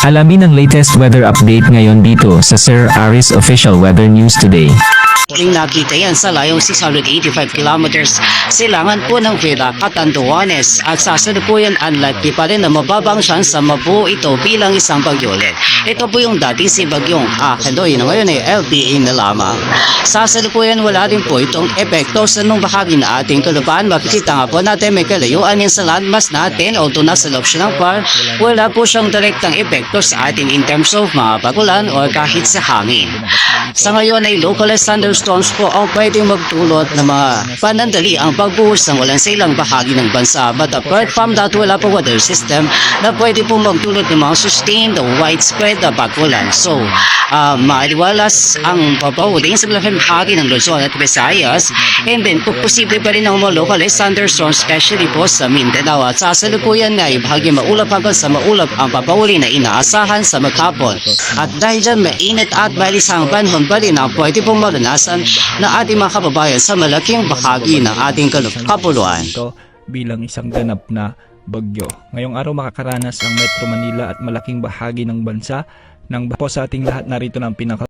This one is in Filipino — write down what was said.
Alamin ang latest weather update ngayon dito sa Sir Aris Official Weather News Today. Nakita yan sa layong 685 kilometers silangan po ng Villa Catanduanes at sa salukuyan unlikely pa rin na mababang chance sa mabuo ito bilang isang bagyo ulit. Ito po yung dating si bagyong Kandoy na ngayon ay LPA na lamang. Sa salukuyan wala rin po itong epekto sa nung bahagi na ating kalupaan. Makikita nga po natin may kalayuan yan sa landmass natin although nasa loob siya ng par, wala po siyang direktang epekto sa ating in terms of mga pagulan o kahit sa hangin. Sa ngayon ay localized thunderstorms po ang pwedeng magdulot ng mga panandali ang pagbuhos ng walang silang bahagi ng bansa. But apart from that, wala po weather system na pwede po magdulot ng mga sustained o widespread na pag-ulan. So, maaliwalas ang papauling sa malaking bahagi ng Luzon at Visayas, and then posible pa rin ang mga localized thunderstorms especially po sa Mindanao. At sa salukuyan nga ay bahagi maulap hanggang sa maulap ang papauli na inaasahan sa maghapon. At dahil dyan mainit at balisang panahon pa rin ang pwede pong maranasan na ating mga kababayan sa malaking bahagi ng ating kapuluan. Ito bilang isang ganap na bagyo. Ngayong araw makakaranas ang Metro Manila at malaking bahagi ng bansa ng po sa ating lahat. Narito ng pinaka